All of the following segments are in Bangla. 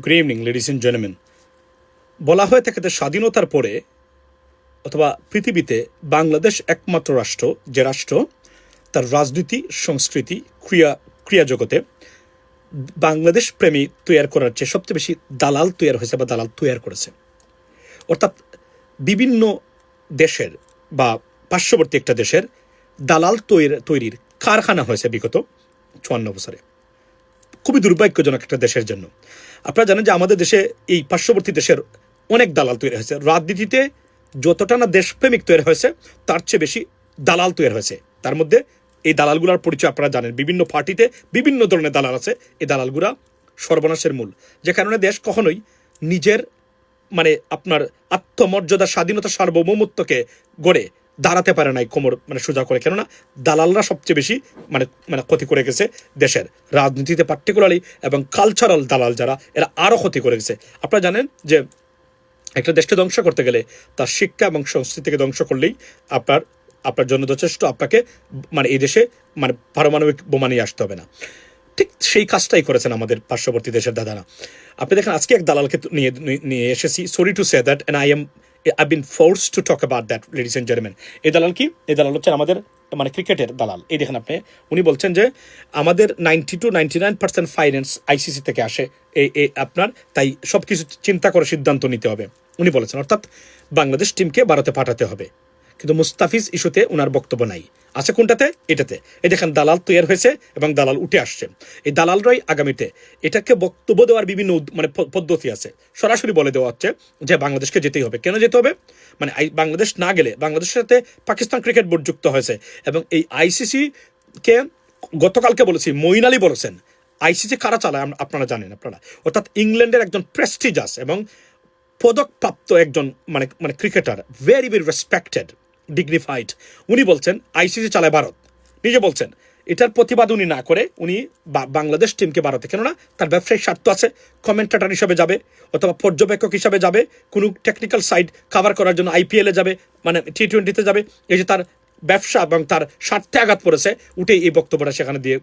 Good evening ladies and gentleman. বলা হয়ে থাকে যে স্বাধীনতার পরে অথবা পৃথিবীতে বাংলাদেশ একমাত্র রাষ্ট্র যে রাষ্ট্র তার রাজনীতি, সংস্কৃতি, ক্রিয়া জগতে বাংলাদেশ প্রেমী তৈরি করার চেয়ে সবচেয়ে বেশি দালাল তৈরি হয়েছে বা দালাল তৈরি করেছে। অর্থাৎ বিভিন্ন দেশের বা পার্শ্ববর্তী একটা দেশের দালাল তৈরির কারখানা হয়েছে বিগত ৫৪ বছরে। খুবই দুর্ভাগ্যজনক একটা দেশের জন্য। আপনারা জানেন যে আমাদের দেশে এই পার্শ্ববর্তী দেশের অনেক দালাল তৈরি হয়েছে। রাজনীতিতে যতটা না দেশপ্রেমিক তৈরি হয়েছে তার চেয়ে বেশি দালাল তৈরি হয়েছে। তার মধ্যে এই দালালগুলার পরিচয় আপনারা জানেন। বিভিন্ন পার্টিতে বিভিন্ন ধরনের দালাল আছে। এই দালালগুলা সর্বনাশের মূল, যে কারণে দেশ কখনোই নিজের আপনার আত্মমর্যাদা, স্বাধীনতা, সার্বভৌমত্বকে গড়ে দাঁড়াতে পারে নাই কোমর সোজা করে। কেননা দালালরা সবচেয়ে বেশি ক্ষতি করে গেছে দেশের রাজনীতিতে পার্টিকুলারলি, এবং কালচারাল দালাল যারা এরা আরও ক্ষতি করে গেছে। আপনারা জানেন যে একটা দেশকে ধ্বংস করতে গেলে তার শিক্ষা এবং সংস্কৃতিকে ধ্বংস করলেই আপনার জন্য যথেষ্ট। আপনাকে এই দেশে পারমাণবিক বোমা নিয়ে আসতে হবে না। ঠিক সেই কাজটাই করেছেন আমাদের পার্শ্ববর্তী দেশের দাদারা। আপনি দেখেন আজকে এক দালালকে নিয়ে এসেছি। Sorry to say that, and I've been forced to talk about that, ladies and gentlemen. এই দালাল কি? এই দালাল হচ্ছে আমাদের ক্রিকেটের দালাল। এই দেখেন আপনি, উনি বলছেন যে আমাদের 90-99% ফাইন্যান্স আইসিসি থেকে আসে, এই আপনার তাই সব কিছু চিন্তা করে সিদ্ধান্ত নিতে হবে উনি বলেছেন। অর্থাৎ বাংলাদেশ টিমকে ভারতে পাঠাতে হবে। কিন্তু মুস্তাফিজ ইস্যুতে ওনার বক্তব্য নাই। আছে কোনটাতে? এটাতে। এই দেখেন দালাল তৈরি হয়েছে এবং দালাল উঠে আসছে। এই দালালরাই আগামীতে এটাকে বক্তব্য দেওয়ার বিভিন্ন পদ্ধতি আছে। সরাসরি বলে দেওয়া হচ্ছে যে বাংলাদেশকে যেতেই হবে। কেন যেতে হবে? বাংলাদেশ না গেলে বাংলাদেশের সাথে পাকিস্তান ক্রিকেট বোর্ড যুক্ত হয়েছে, এবং এই আইসিসিকে গতকালকে বলেছি, মঈন আলী বলেছেন আইসিসি কারা চালায় আপনারা জানেন। অর্থাৎ ইংল্যান্ডের একজন প্রেস্টিজাস এবং পদকপ্রাপ্ত একজন cricketer, very very respected, dignified, উনি বলছেন আইসিসি চালায় ভারত। নিজে বলছেন। এটার প্রতিবাদ উনি না করে উনি বাংলাদেশ টিমকে ভারতে, কেননা তার ব্যবসায়িক স্বার্থ আছে, কমেন্টেটর হিসাবে যাবে অথবা পর্যবেক্ষক হিসাবে যাবে, কোনো টেকনিক্যাল সাইড কভার করার জন্য আইপিএলে যাবে, টি-20তে যাবে। এই যে তার ব্যবসা এবং তার স্বার্থে আঘাত পড়েছে, উঠে এই বক্তব্যটা সেখানে দিয়ে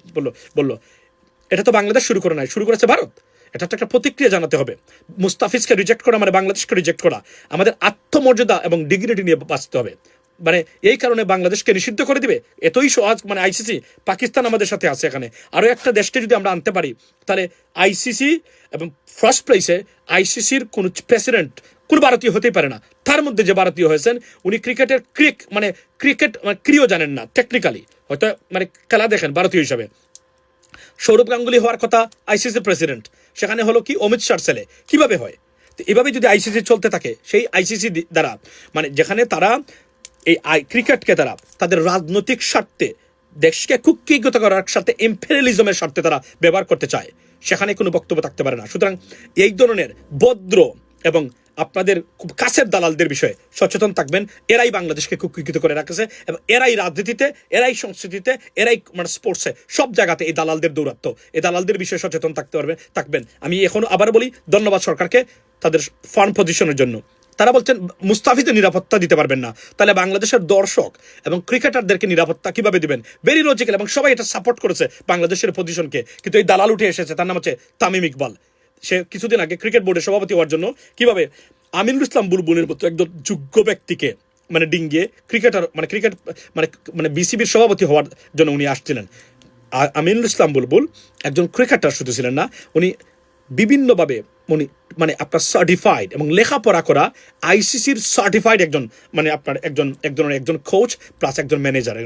বলল এটা তো বাংলাদেশ শুরু করে নাই, শুরু করেছে ভারত। এটা তো একটা প্রতিক্রিয়া জানাতে হবে। মুস্তাফিজকে রিজেক্ট করা বাংলাদেশকে রিজেক্ট করা। আমাদের আত্মমর্যাদা এবং ডিগনিটি নিয়ে বাঁচতে হবে। এই কারণে বাংলাদেশকে নিষিদ্ধ করে দিবে এতই সহজ? আইসিসি, পাকিস্তান আমাদের সাথে আছে। এখানে আরও একটা দেশকে যদি আমরা আনতে পারি, তাহলে আইসিসি এবং ফার্স্ট প্লেসে আইসিসির কোন প্রেসিডেন্ট কোন ভারতীয় হতেই পারে না। তার মধ্যে যে ভারতীয় হয়েছেন উনি ক্রিকেটের ক্রিকেট ক্রিও জানেন না, টেকনিক্যালি হয়তো খেলা দেখেন ভারতীয় হিসাবে। সৌরভ গাঙ্গুলি হওয়ার কথা আইসিসি প্রেসিডেন্ট, সেখানে হলো কি অমিত শাহর ছেলে। কিভাবে হয়? তো এভাবে যদি আইসিসি চলতে থাকে, সেই আইসিসি দ্বারা যেখানে তারা এই ক্রিকেটকে তারা তাদের রাজনৈতিক স্বার্থে, দেশকে কুক্ষিগত করার স্বার্থে, ইম্পেরিয়ালিজমের স্বার্থে তারা ব্যবহার করতে চায়, সেখানে কোনো বক্তব্য থাকতে পারে না। সুতরাং এই ধরনের ভদ্র এবং আপনাদের খুব কাছের দালালদের বিষয়ে সচেতন থাকবেন। এরাই বাংলাদেশকে কুক্ষিগত করে রাখেছে, এবং এরাই রাজনীতিতে, এরাই সংস্কৃতিতে, এরাই স্পোর্টসে, সব জায়গাতে এই দালালদের দৌরাত্ম। এই দালালদের বিষয়ে সচেতন থাকবেন। আমি এখনো আবার বলি, ধন্যবাদ সরকারকে তাদের ফার্ম পজিশনের জন্য। তারা বলছেন মুস্তাফিজের নিরাপত্তা দিতে পারবেন না, তাহলে বাংলাদেশের দর্শক এবং ক্রিকেটারদেরকে নিরাপত্তা কিভাবে দিবেন? ভেরি লজিক্যাল, এবং সবাই এটা সাপোর্ট করেছে বাংলাদেশের পজিশনকে। কিন্তু এই দালাল উঠে এসেছে, তার নাম হচ্ছে তামিম ইকবাল। সে কিছুদিন আগে ক্রিকেট বোর্ডের সভাপতি হওয়ার জন্য কিভাবে আমিনুল ইসলাম বুলবুলের মতো একজন যোগ্য ব্যক্তিকে ডিঙ্গিয়ে ক্রিকেটার ক্রিকেট বিসিবির সভাপতি হওয়ার জন্য উনি আসছিলেন। আমিনুল ইসলাম বুলবুল একজন ক্রিকেটার শুধু ছিলেন না, উনি বিভিন্নভাবে উনি আপনার সার্টিফাইড এবং লেখাপড়া করা আইসিসির সার্টিফাইড একজন আপনার একজন কোচ প্লাস একজন ম্যানেজার।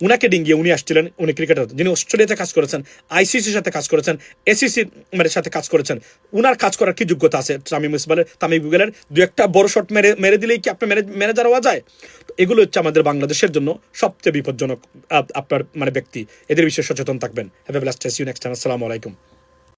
উনাকে ডিঙ্গিয়ে উনি আসছিলেন। উনি ক্রিকেটার যিনি অস্ট্রেলিয়াতে কাজ করেছেন, আইসিসির সাথে কাজ করেছেন, এসিসির সাথে কাজ করেছেন। উনার কাজ করার কি যোগ্যতা আছে? তামিম ইকবালের দু একটা বড় শট মেরে দিলেই কি আপনি ম্যানেজার হওয়া যায়? এগুলো হচ্ছে আমাদের বাংলাদেশের জন্য সবচেয়ে বিপজ্জনক আপনার ব্যক্তি। এদের বিষয়ে সচেতন থাকবেন। Have a blessed day. See you next time. আসসালামু আলাইকুম।